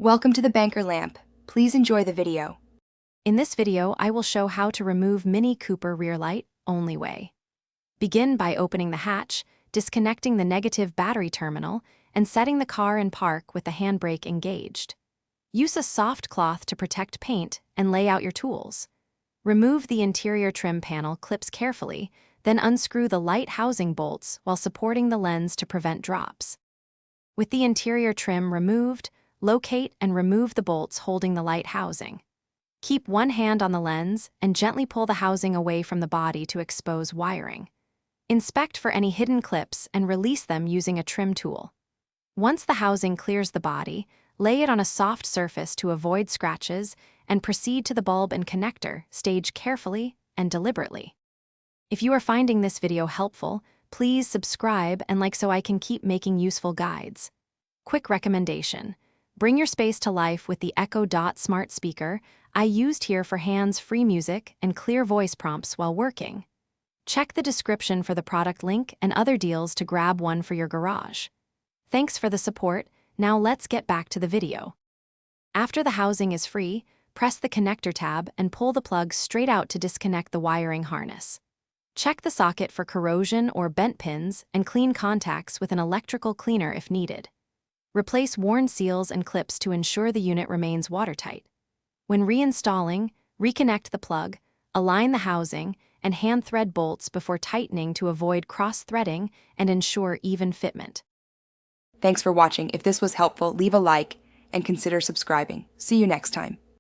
Welcome to the Banker Lamp. Please enjoy the video. In this video, I will show how to remove Mini Cooper rear light only way. Begin by opening the hatch, disconnecting the negative battery terminal, and setting the car in park with the handbrake engaged. Use a soft cloth to protect paint and lay out your tools. Remove the interior trim panel clips carefully, then unscrew the light housing bolts while supporting the lens to prevent drops. With the interior trim removed, locate and remove the bolts holding the light housing. Keep one hand on the lens and gently pull the housing away from the body to expose wiring. Inspect for any hidden clips and release them using a trim tool. Once the housing clears the body, lay it on a soft surface to avoid scratches and proceed to the bulb and connector, stage carefully and deliberately. If you are finding this video helpful, please subscribe and like so I can keep making useful guides. Quick recommendation. Bring your space to life with the Echo Dot smart speaker I used here for hands-free music and clear voice prompts while working. Check the description for the product link and other deals to grab one for your garage. Thanks for the support. Now let's get back to the video. After the housing is free, press the connector tab and pull the plug straight out to disconnect the wiring harness. Check the socket for corrosion or bent pins and clean contacts with an electrical cleaner if needed. Replace worn seals and clips to ensure the unit remains watertight. When reinstalling, reconnect the plug, align the housing, and hand thread bolts before tightening to avoid cross-threading and ensure even fitment. Thanks for watching. If this was helpful, leave a like and consider subscribing. See you next time.